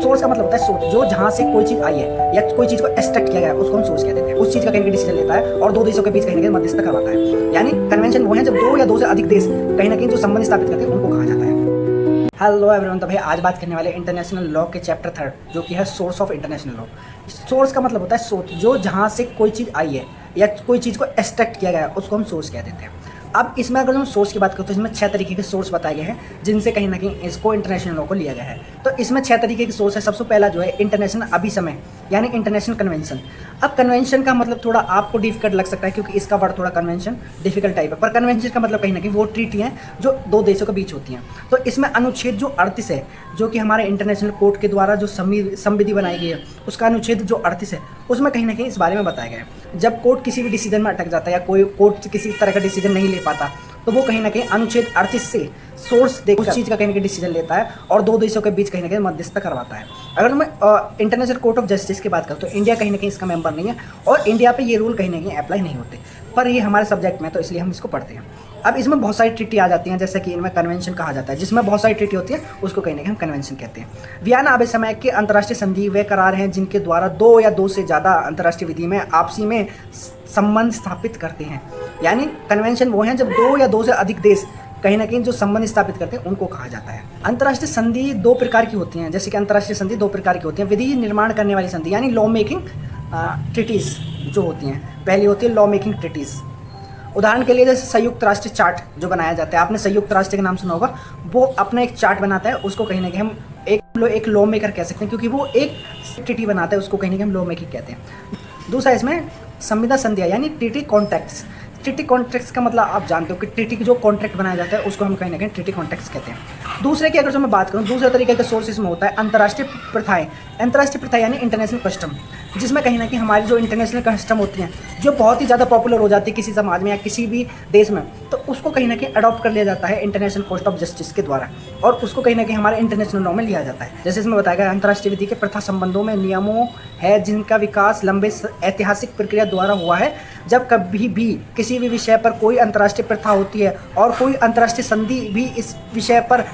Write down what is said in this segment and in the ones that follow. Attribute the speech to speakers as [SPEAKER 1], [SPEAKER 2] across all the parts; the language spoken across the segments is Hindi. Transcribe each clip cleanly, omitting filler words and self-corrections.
[SPEAKER 1] सोर्स का मतलब होता है सोच, जो जहाँ से कोई चीज़ आई है या कोई चीज़ को एक्सट्रैक्ट किया गया है उसको हम सोर्स कहते हैं। उस चीज़ का कहीं ना डिसीजन लेता है और दो देशों के बीच कहीं ना कहीं मध्यस्थता करवाता है। यानी कन्वेंशन वो है जब दो या दो से अधिक देश कहीं ना कहीं जो संबंध स्थापित करते हैं उनको कहा जाता है। हेलो एवरीवन, तो भाई आज बात करने वाले इंटरनेशनल लॉ के चैप्टर 3 जो कि है source of international law. Source का मतलब होता है सोच, जो जहाँ से कोई चीज़ आई है या कोई चीज़ को एक्सट्रैक्ट किया गया है उसको हम सोर्स कह देते हैं। अब इसमें अगर हम सोर्स की बात करें तो इसमें 6 तरीके के सोर्स बताए गए हैं जिनसे कहीं ना कहीं इसको इंटरनेशनल लॉ को लिया गया है। तो इसमें 6 तरीके के सोर्स है। सबसे पहला जो है इंटरनेशनल अभिसमय यानी इंटरनेशनल कन्वेंशन। अब कन्वेंशन का मतलब थोड़ा आपको डिफिकल्ट लग सकता है क्योंकि इसका वर्ड थोड़ा कन्वेंशन डिफिकल्ट टाइप है, पर कन्वेंशन का मतलब कहीं ना कहीं वो ट्रीटी हैं जो दो देशों के बीच होती हैं। तो इसमें अनुच्छेद जो 38 है, जो कि हमारे इंटरनेशनल कोर्ट के द्वारा जो संविधि बनाई गई है, उसका अनुच्छेद जो 38 है उसमें कहीं ना कहीं इस बारे में बताया गया है जब कोर्ट किसी भी डिसीजन में अटक जाता है या कोई कोर्ट किसी तरह का डिसीजन नहीं ले पाता तो वो कहीं ना कहीं अनुच्छेद 38 से सोर्स देख उस चीज़ का कहीं ना कहीं डिसीजन लेता है और दो देशों के बीच कहीं ना कहीं मध्यस्थता करवाता है। अगर मैं इंटरनेशनल कोर्ट ऑफ जस्टिस की बात करूँ तो इंडिया कहीं ना कहीं इसका मेंबर नहीं है और इंडिया पे ये रूल कहीं ना कहीं अप्लाई नहीं होते, पर ये हमारे सब्जेक्ट में तो इसलिए हम इसको पढ़ते हैं। अब इसमें बहुत सारी ट्रीटी आ जाती हैं, जैसे कि इनमें कन्वेंशन कहा जाता है, जिसमें बहुत सारी ट्रीटी होती है उसको कहीं ना कहीं हम कन्वेंशन कहते हैं। वियना अभिसमय के अंतर्राष्ट्रीय संधि वे करार हैं जिनके द्वारा दो या दो से ज़्यादा अंतर्राष्ट्रीय विधि में आपसी में संबंध स्थापित करते हैं। यानी कन्वेंशन वो हैं जब दो या दो से अधिक देश कहीं ना कहीं जो संबंध स्थापित करते हैं उनको कहा जाता है। अंतर्राष्ट्रीय संधि दो प्रकार की होती हैं, जैसे कि अंतर्राष्ट्रीय संधि दो प्रकार की होती हैं। विधि निर्माण करने वाली संधि यानी लॉ मेकिंग ट्रीटीज़ जो होती हैं, पहली होती है लॉ मेकिंग ट्रीटीज़। उदाहरण के लिए जैसे संयुक्त राष्ट्र चार्ट जो बनाया जाता है, आपने संयुक्त राष्ट्र के नाम सुना होगा, वो अपना एक चार्ट बनाता है, उसको कहीं ना कहीं हम एक लॉ मेकर कह सकते हैं क्योंकि वो एक ट्रीटी बनाता है, उसको कहीं ना कहीं हम लॉ मेकिंग कहते हैं। दूसरा इसमें संविदा संध्या यानी ट्रीटी कॉन्ट्रैक्ट्स। ट्रीटी कॉन्ट्रैक्ट्स का मतलब आप जानते हो कि ट्रीटी की जो कॉन्ट्रैक्ट बनाया जाता है उसको हम कहीं ना कहीं ट्रीटी कॉन्ट्रैक्ट्स कहते हैं। दूसरे की अगर जो मैं बात करूँ, दूसरे तरीके के सोर्सेस में होता है अंतर्राष्ट्रीय प्रथाएं। अंतर्राष्ट्रीय प्रथा यानी इंटरनेशनल कस्टम, जिसमें कहीं ना कहीं हमारी जो इंटरनेशनल कस्टम होती हैं जो बहुत ही ज़्यादा पॉपुलर हो जाती है किसी समाज में या किसी भी देश में, तो उसको कहीं ना कहीं अडॉप्ट कर लिया जाता है इंटरनेशनल कोर्ट ऑफ जस्टिस के द्वारा और उसको कहीं ना कहीं हमारे इंटरनेशनल लॉ में लिया जाता है। जैसे इसमें बताया गया अंतर्राष्ट्रीय विधि के प्रथा संबंधों में नियमों है जिनका विकास लंबे ऐतिहासिक प्रक्रिया द्वारा हुआ है। जब कभी भी किसी भी विषय पर कोई अंतर्राष्ट्रीय प्रथा होती है और कोई अंतर्राष्ट्रीय संधि भी इस विषय पर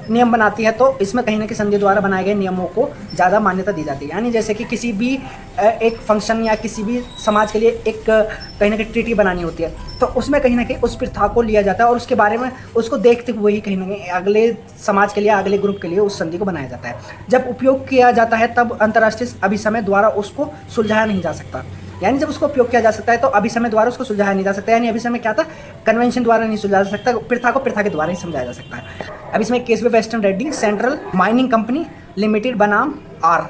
[SPEAKER 1] नियम बनाती है तो इसमें कहीं ना कहीं संधि द्वारा बनाए गए नियमों को ज़्यादा मान्यता दी जाती है। यानी जैसे कि किसी भी एक फंक्शन या किसी भी समाज के लिए एक कहीं ना कहीं ट्रीटी बनानी होती है तो उसमें कहीं ना कहीं उस प्रथा को लिया जाता है और उसके बारे में उसको देखते हुए ही कहीं ना कहीं अगले समाज के लिए अगले ग्रुप के लिए उस संधि को बनाया जाता है। जब उपयोग किया जाता है तब अंतर्राष्ट्रीय अभिसमय द्वारा उसको सुलझाया नहीं जा सकता। यानी जब उसको उपयोग किया जा सकता है तो अभिसमय द्वारा उसको सुलझाया नहीं जा सकता। यानी अभिसमय क्या था, कन्वेंशन द्वारा नहीं सुलझाया जा सकता, प्रथा को प्रथा के द्वारा ही समझाया जा सकता है। अब इसमें केस में western Reddy central mining company limited बनाम आर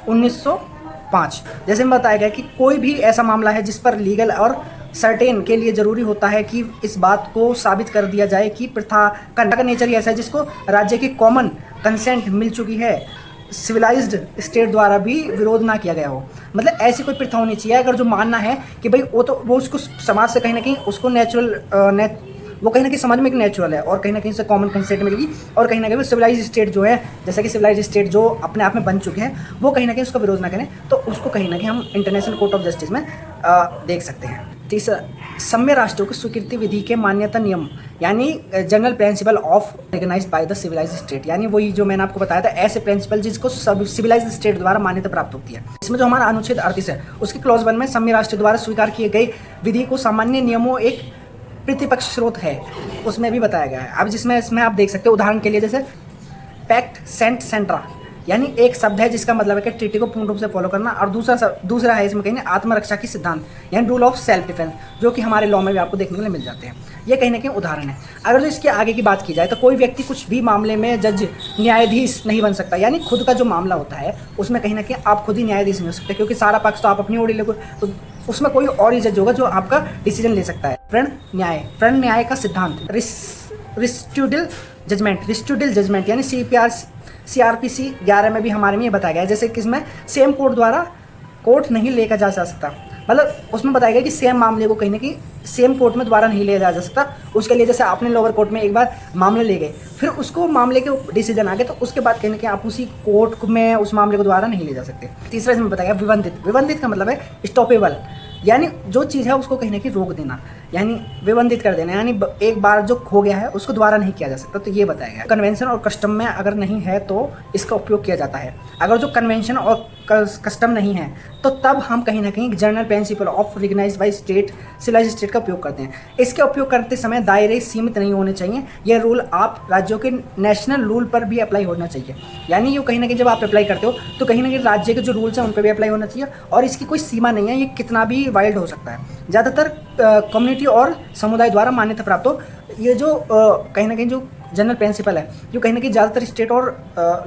[SPEAKER 1] 1905 जैसे में बताया गया कि कोई भी ऐसा मामला है जिस पर लीगल और सर्टेन के लिए ज़रूरी होता है कि इस बात को साबित कर दिया जाए कि प्रथा का नेचर ही ऐसा है जिसको राज्य की कॉमन कंसेंट मिल चुकी है, सिविलाइज्ड स्टेट द्वारा भी विरोध ना किया गया हो। मतलब ऐसी कोई प्रथा होनी चाहिए अगर जो मानना है कि भाई वो उसको समाज से कहीं ना कहीं उसको वो कहीं ना कहीं समझ में एक नेचुरल है और कहीं ना कहीं से कॉमन कंसेंट मिलेगी और कहीं ना कहीं सिविलाइज स्टेट जो है, जैसा कि सिविलाइज स्टेट जो अपने आप में बन चुके हैं वो कहीं ना कहीं उसका विरोध ना करें तो उसको कहीं ना कहीं हम इंटरनेशनल कोर्ट ऑफ जस्टिस में देख सकते हैं। तीसरा, सम्य राष्ट्रों की स्वीकृति विधि के मान्यता नियम यानी general principle of recognised by the civilise state. यानी वही जो मैंने आपको बताया था ऐसे प्रिंसिपल जिसको सिविलाइज स्टेट द्वारा मान्यता प्राप्त होती है। इसमें जो हमारा अनुच्छेद 38 है उसके क्लॉज 1 में सम्य राष्ट्र द्वारा स्वीकार किए गए विधि को सामान्य नियमों एक प्रतिपक्ष स्रोत है उसमें भी बताया गया है। अब जिसमें इसमें आप देख सकते हो उदाहरण के लिए जैसे पैक्ट सेंट सेंट्रा यानी एक शब्द है जिसका मतलब है कि ट्रीटी को पूर्ण रूप से फॉलो करना और दूसरा है इसमें कहीं आत्मरक्षा की सिद्धांत यानी रूल ऑफ सेल्फ डिफेंस जो कि हमारे लॉ में भी आपको देखने को मिल जाते हैं। ये कहीं ना कहीं उदाहरण है। अगर जो इसके आगे की बात की जाए तो कोई व्यक्ति कुछ भी मामले में जज न्यायाधीश नहीं बन सकता। यानी खुद का जो मामला होता है उसमें कहीं ना कहीं आप खुद ही न्यायाधीश नहीं हो सकते क्योंकि सारा पक्ष तो आप अपनी ओर ले, तो उसमें कोई और ही जज होगा जो आपका डिसीजन ले सकता है। प्रण न्याय का सिद्धांत रिस्ट्यूडल जजमेंट यानी CRPC 11 में भी हमारे में ये बताया गया है जैसे कि इसमें सेम कोर्ट द्वारा कोर्ट नहीं लेकर जा सकता। मतलब उसमें बताया गया कि सेम मामले को कहीं ना कहीं सेम कोर्ट में दोबारा नहीं लिया जा सकता। उसके लिए जैसे आपने लोअर कोर्ट में एक बार मामले ले गए फिर उसको मामले के डिसीजन आ गए तो उसके बाद कहीं ना कहीं आप उसी कोर्ट में उस मामले को दोबारा नहीं ले जा सकते। तीसरा इसमें बताया गया विवंदित का मतलब है स्टॉपेबल, यानी जो चीज़ है उसको कहीं ना कहीं रोक देना। यानी विबंधित कर देना, यानी एक बार जो खो गया है उसको दोबारा नहीं किया जा सकता, तो ये बताया गया। कन्वेंशन और कस्टम में अगर नहीं है तो इसका उपयोग किया जाता है। अगर जो कन्वेंशन और कस्टम नहीं है तो तब हम कहीं ना कहीं general principle of recognised by state civilised state का उपयोग करते हैं। इसके उपयोग करते समय दायरे सीमित नहीं होने चाहिए। यह रूल आप राज्यों के नेशनल रूल पर भी अप्लाई होना चाहिए, यानी ये कहीं ना कहीं जब आप अप्लाई करते हो तो कहीं ना कहीं राज्य के जो रूल्स हैं उन पर भी अप्लाई होना चाहिए, और इसकी कोई सीमा नहीं है, ये कितना भी वाइल्ड हो सकता है। ज़्यादातर कम्युनिटी और समुदाय द्वारा मान्यता प्राप्त हो। ये जो कहीं ना कहीं जो जनरल प्रिंसिपल है जो कहीं ना कहीं ज़्यादातर स्टेट और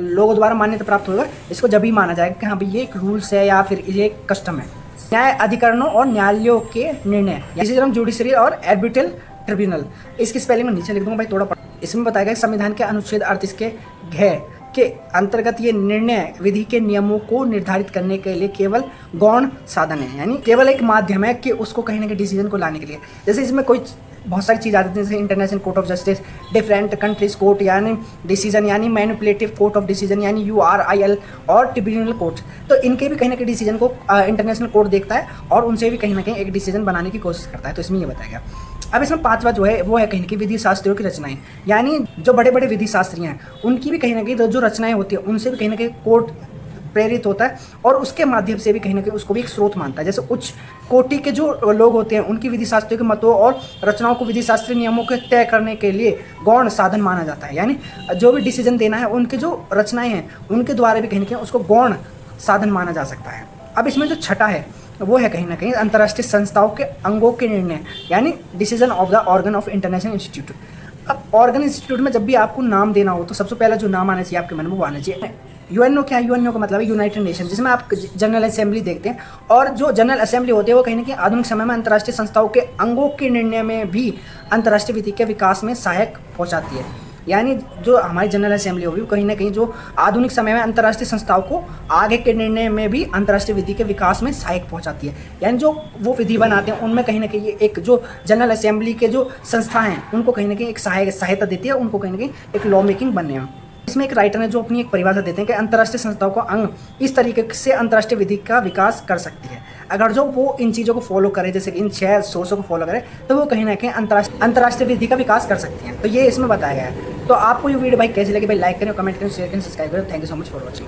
[SPEAKER 1] लोगों द्वारा मान्यता प्राप्त होगा, इसको जब भी माना जाएगा कि हाँ भाई ये एक रूल्स है या फिर ये एक कस्टम है। न्याय अधिकरणों और न्यायालयों के निर्णय, इसी तरह जुडिशरी और आर्बिट्रल ट्रिब्यूनल, इसकी स्पेलिंग में नीचे लिख दूंगा भाई थोड़ा इसमें बताया गया संविधान के अनुच्छेद 38 के घ के अंतर्गत ये निर्णय विधि के नियमों को निर्धारित करने के लिए केवल गौण साधन है, यानी केवल एक माध्यम है कि उसको कहीं ना कहीं डिसीजन को लाने के लिए। जैसे इसमें कोई बहुत सारी चीज़ आती है, जैसे international court of justice, different countries court यानी डिसीजन, यानी मैनिपुलेटिव कोर्ट ऑफ डिसीजन यानी URIL, और ट्रिब्यूनल कोर्ट। तो इनके भी कहीं ना कहीं डिसीजन को इंटरनेशनल कोर्ट देखता है और उनसे भी कहीं ना कहीं एक डिसीजन बनाने की कोशिश करता है। तो इसमें ये बताया गया। अब इसमें पांचवा जो है वो है कहीं ना कहीं विधि शास्त्रियों की रचनाएं, यानी जो बड़े बड़े विधि शास्त्री हैं उनकी भी कहीं ना कहीं जो रचनाएं होती है उनसे भी कहीं ना कहीं कोर्ट प्रेरित होता है, और उसके माध्यम से भी कहीं ना कहीं उसको भी एक स्रोत मानता है। जैसे उच्च कोटि के जो लोग होते हैं उनकी विधि शास्त्रियों के मतों और रचनाओं को विधि शास्त्रीय नियमों के तय करने के लिए गौण साधन माना जाता है, यानी जो भी डिसीजन देना है उनके जो रचनाएं हैं उनके द्वारा भी कहीं ना कहीं उसको गौण साधन माना जा सकता है। अब इसमें जो छठा है वो है कहीं ना कहीं अंतर्राष्ट्रीय संस्थाओं के अंगों के निर्णय, यानी decision of the organ of international institute. अब ऑर्गन इंस्टीट्यूट में जब भी आपको नाम देना हो तो सबसे पहला जो नाम आना चाहिए आपके मन में वो आना चाहिए UNO। क्या है UNO का मतलब है यूनाइटेड नेशन, जिसमें आप जनरल असेंबली देखते हैं, और जो जनरल असेंबली होती है वो कहीं ना कहीं आधुनिक समय में अंतर्राष्ट्रीय संस्थाओं के अंगों के निर्णय में भी अंतर्राष्ट्रीय विधि के विकास में सहायक पहुंचाती है। यानी जो हमारी जनरल असेंबली होगी वो कहीं ना कहीं जो आधुनिक समय में अंतर्राष्ट्रीय संस्थाओं को आगे के निर्णय में भी अंतर्राष्ट्रीय विधि के विकास में सहायक पहुंचाती है। यानी जो वो विधि बनाते हैं उनमें कहीं ना कहीं एक जो जनरल असेंबली के जो संस्था हैं उनको कहीं ना कहीं एक सहायता देती है, उनको कहीं ना कहीं एक लॉ मेकिंग बनने में। इसमें एक राइटर है जो अपनी एक परिभाषा देते हैं कि अंतर्राष्ट्रीय संस्थाओं का अंग इस तरीके से अंतर्राष्ट्रीय विधि का विकास कर सकती है। अगर जो वो इन चीज़ों को फॉलो करे, जैसे कि इन 6 सोर्सों को फॉलो करे, तो वो कहीं ना कहीं अंतर्राष्ट्रीय विधि का विकास कर सकती हैं। तो ये इसमें बताया गया है। तो आपको ये वीडियो भाई कैसी लगी भाई, लाइक करें, कमेंट करें, शेयर करें, सब्सक्राइब करें। Thank you so much for watching.